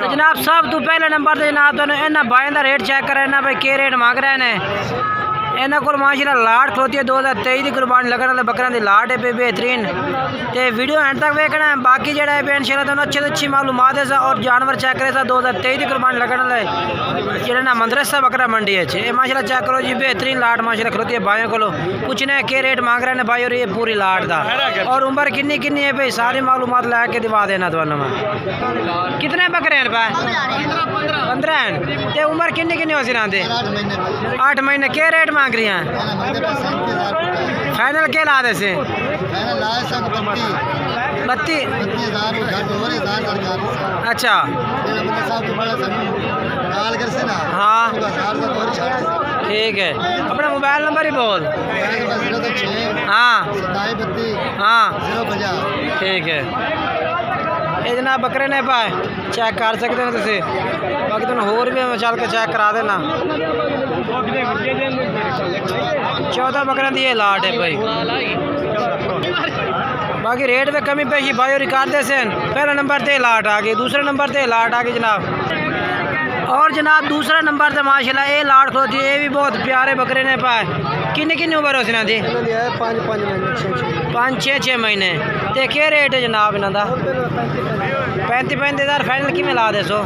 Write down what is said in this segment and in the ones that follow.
तो जनाब सब तो पहले नंबर से जनाब तो इन्होंने भाई का रेट चेक करा भाई के रेट मंग रहे हैं। इन्होंने को माशाल्लाह लाट खलोती है 2023 की कुर्बानी लगने वाले बकरियों की लाट है पे बेहतरीन। तो वीडियो एंड तक देखना है। बाकी जो है इंशाल्लाह तो अच्छी अच्छी मालूमात है और जानवर चेक करे 2023 की कुर्बानी लगने वाले जो ना मदरसा बकरा मंडी है माशाल्लाह चेक करो जी बेहतरीन लाट माशाल्लाह खलोती है भाइयों को। पूछने के रेट मांग रहे हैं भाई और ये पूरी लाट का और उम्र किन्नी किन्नी है भाई सारी मालूमात लैके दिवा देना तो मैं। कितने बकरे हैं भाई? 15 हैं। तो उम्र किन्नी किन्नी हो सी 8 महीने। के रेट मांग रही हैं? फाइनल के ला दे से 32। अच्छा हाँ ठीक है। अपना मोबाइल नंबर ही बोल। हाँ हाँ ठीक है। ये जनाब बकरे ने पाए चेक कर सकते हैं तुम। बाकी तुम होर भी चल के चेक करा देना। 14 बकरे की ये लाट है भाई। बाकी रेट में कमी पेशी भाई और कर दे से। पहला नंबर ते लाट आ गई, दूसरे नंबर ते लाट आ गई जनाब। और जनाब दूसरा नंबर से माशाल्लाह ये लाट खोती है। ये भी बहुत प्यारे बकरे ने पाए। किन्नी किन्नी उम्र हो सी? 5-6 महीने। तो क्या रेट है जनाब इन्हों का? 35,000 फाइनल कि ला दे सो?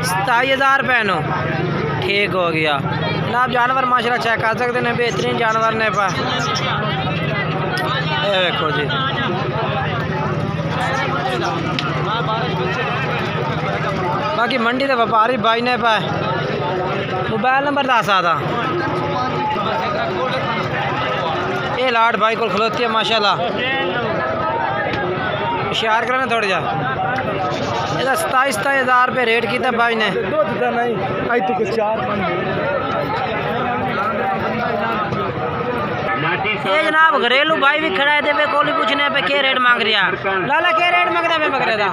27,000 रुपये नो। ठीक हो गया जनाब। जानवर माशाल्लाह चेक कर सकते हैं बेहतरीन जानवर ने पाए। ये देखो जी बाकी मंडी के व्यापारी भाई ने पाए। मोबाइल नंबर दस आता ये लाट भाई को खलोती है माशाल्लाह। होशियार करना थोड़ा जा। ये 27,000 रुपये रेट किया भाई ने। ये जनाब घरेलू भाई भी खड़ा है। देवे कोली पूछने पे के रेट मांग रहा लाला? के रेट मंगता पे बकरे का?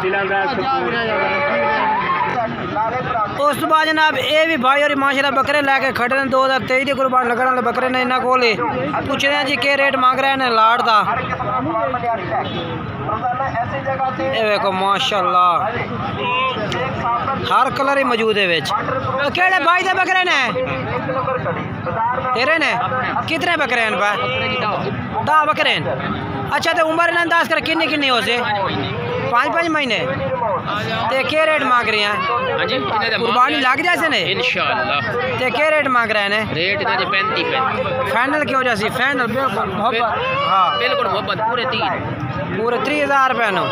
उस बाद जनाब ये भी भाई और माशाल्लाह बकरे लैके खड़े हैं। 2023 की कुर्बानी लगने वाले बकरे ने इन्होंने कोल पूछ रहे हैं जी के रेट मांग रहे हैं लाट का। ये देखो माशाल्लाह हर कलर ही मौजूद है विच। केड़े भाई दे बकरे ने? तेरे ने? कितने बकरे हैं भाई? 10 बकरे हैं। अच्छा तो उम्र इन्हें दस कर किन्नी किन्नी हो से? 5-5 महीने। तो क्या रेट मांग रही हैं? कुर्बानी लग जाए ने इंशाल्लाह। तो क्या रेट मांग रहे हैं? रेट 35 फाइनल की वजह से फाइनल बिल्कुल मोहब्बत। हाँ बिल्कुल मोहब्बत पूरे 30,000 रुपये नो।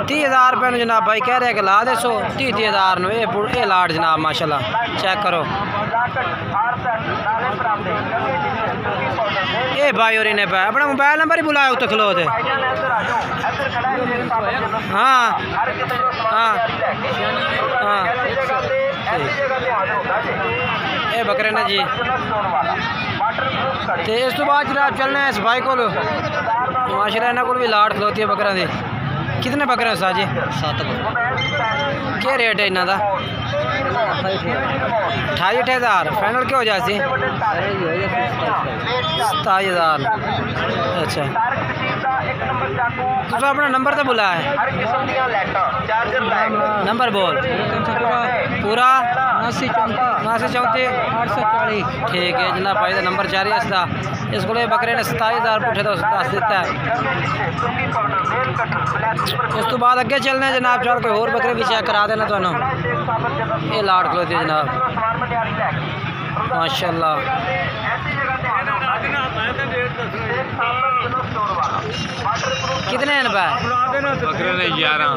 30,000 रुपये जनाब भाई कह रहे हैं कि ला दे सो 30,000 नो। ये लाट जनाब माशाल्लाह चेक करो। ये भाई और इन्हें पाया। अपना मोबाइल नंबर ही बुलाया उत्तर खलो थे। हाँ हाँ हाँ ये बकरे ने जी। तो इस तो बाद जनाब चलना है इस भाई को माशाल्लाह इन्होंने को भी लाट खलोती है बकरा दी। कितने बकरे सा जी? 7। क्या रेट है इन्हों का? 28,000 फाइनल क्या हो जाए? 27,000। अच्छा तो अपना नंबर तो बुला है। नंबर बोल पूरा 7934 840। ठीक है जनाब भाई का नंबर जारी है इसका। इसको बकरे ने 27,000 पुठे तो दस दिता है। उस तो बाद अगे चलने जनाब चल के होर बकरे भी चेक करा देना तो। ये लाट खलोती है जनाब माशाल्लाह। कितने हैं बकरे ने? 11।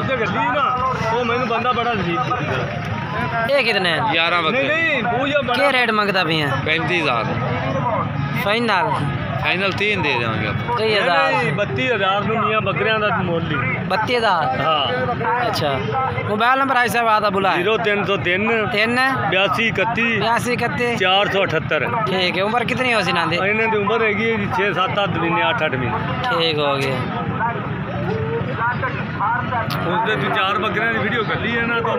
ये कितने हैं? 11 बकरे। क्या रेट मंगता भी हैं? 35,000 फाइनल। फाइनल 3 दे देंगे। 32,000 बकरियां का मोल 32,000। हाँ अच्छा मोबाइल नंबर आई साहब आता बुला 0303 82 31 478। ठीक है। उम्र कितनी हो सी ना? इन्हों की उम्र हैगी 6-7 महीने 8-8 महीने। ठीक हो गया। उसने 4 बकरियां की वीडियो कर ली है ना तो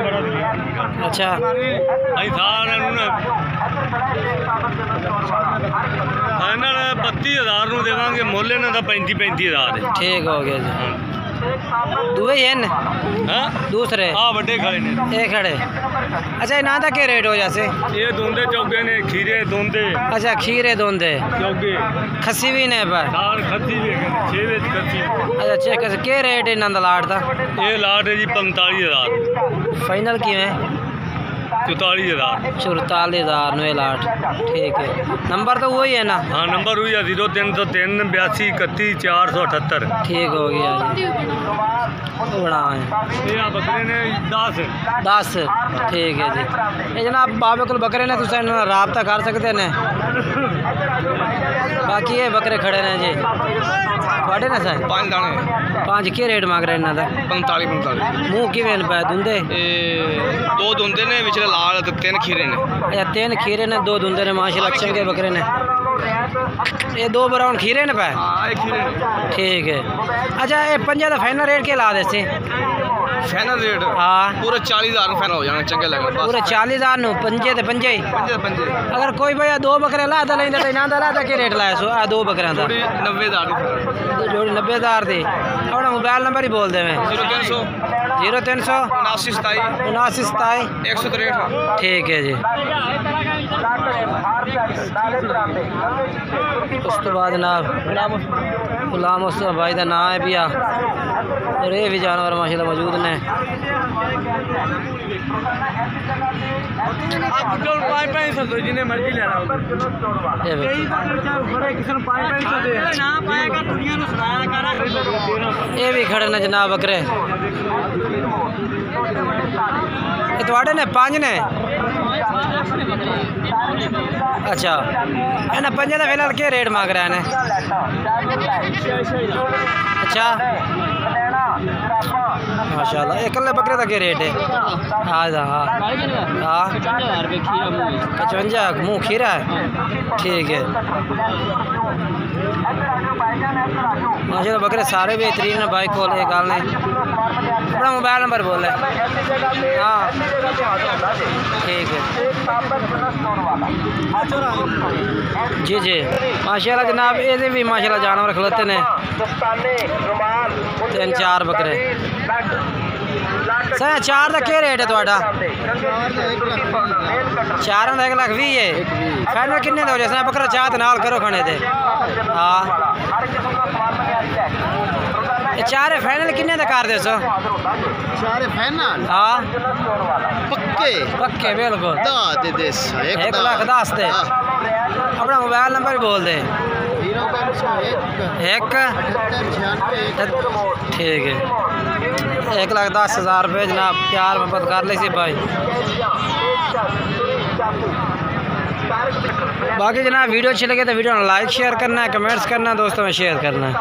बड़ा। अच्छा फाइनल 32,000 देवांगे। मुल इन्हों का 35,000 है। ठीक हो गया जी। दुए हैं हाँ दूसरे हाँ बड़े खड़े ने ये खड़े। अच्छा इन्हां दा क्या रेट हो जैसे? ये दोंदे चौके ने खीरे दोंदे। अच्छा खीरे दोंदे चौके खस्सी भी ने पर दाल खस्सी भी है 6 वेच खस्सी। अच्छा चेक क्या रेट इन्हां दा लाट दा? ये लाट है जी 45,000 फाइनल किवें? 44,000 44,000 नु लाट। ठीक है नंबर तो वही है ना? हाँ नंबर हुई है 0303 82 31 478। ठीक हो गया जी बना है ये बकरे ने 10। ठीक है जी। ये जनाब बाबे को बकरे ने तुम रबता कर सकते ने। बाकी ये बकरे खड़े ने जी थोड़े ना सर 5 दाने 5 के रेट मांग रहे इन्हों का? 45 मूँह किवें पे दुंदे? 2 दोंदे ने विच लाल 3 खीरे ने। अच्छा 3 खीरे ने 2 दुंदे ने माशाल्लाह चंगे बकरे ने। ये 2 ब्राउन खीरे ने पे? हाँ एक खीरे ने। ठीक है। अच्छा ये 5 का फाइनल रेट क्या ला देसे? फाइनल रेट हाँ पूरे 40,000 फाइनल हो जाना चंगे लगने पूरे 40,000 नु पंजे ते पंजे ही। अगर कोई भैया 2 बकरे लादा लेंदा तो इन्हां दा लादा के रेट लाया सो? 2 बकरियां दा 90,000 जोड़ी 90,000 दी। अपना मोबाइल नंबर ही बोल दे मैं 0300 0300 79 27 163। ठीक है जी। उस तो बाद जनाब गुलाम मुस्तफा भाई का नाम है पिया और ये भी जानवर माशाल्लाह मौजूद ने। जिन्हें मर्जी ले रहा ये भी खड़े ने जनाब बकरे। ये थोड़े ने 5 ने? अच्छा इन्हें 5 का फिलहाल क्या रेट मांग रहे हैं? अच्छा माशाल्लाह ये कल्ले बकरे का क्या रेट है? हाँ हाँ 55 मुँह खीरा है। ठीक है माशाल्लाह बकरे सारे बेहतरीन है भाई को गल नहीं। अपना मोबाइल नंबर बोल रहे? हाँ ठीक है जी जी माशाल्लाह जनाब ये भी माशाल्लाह जानवर खलोते ने 3-4 बकरे। सर 4 का क्या रेट है थोड़ा? 4 का 1,20,000 है। फाइनल किन्ने दे हो जैसे बकरा चाहत नाल करो खाने दे। हाँ 4 फाइनल किन्ने दा कर दे सो? 4 फाइनल हाँ पक्के बिल्कुल 1,10,000 दे। अपना मोबाइल नंबर भी बोल दे 1 ठीक है 1,10,000 रुपये जनाब प्यार मोहब्बत कर ली सी भाई। बाकी जनाब वीडियो अच्छी लगे तो वीडियो लाइक शेयर करना है, कमेंट्स करना है, दोस्तों में शेयर करना है।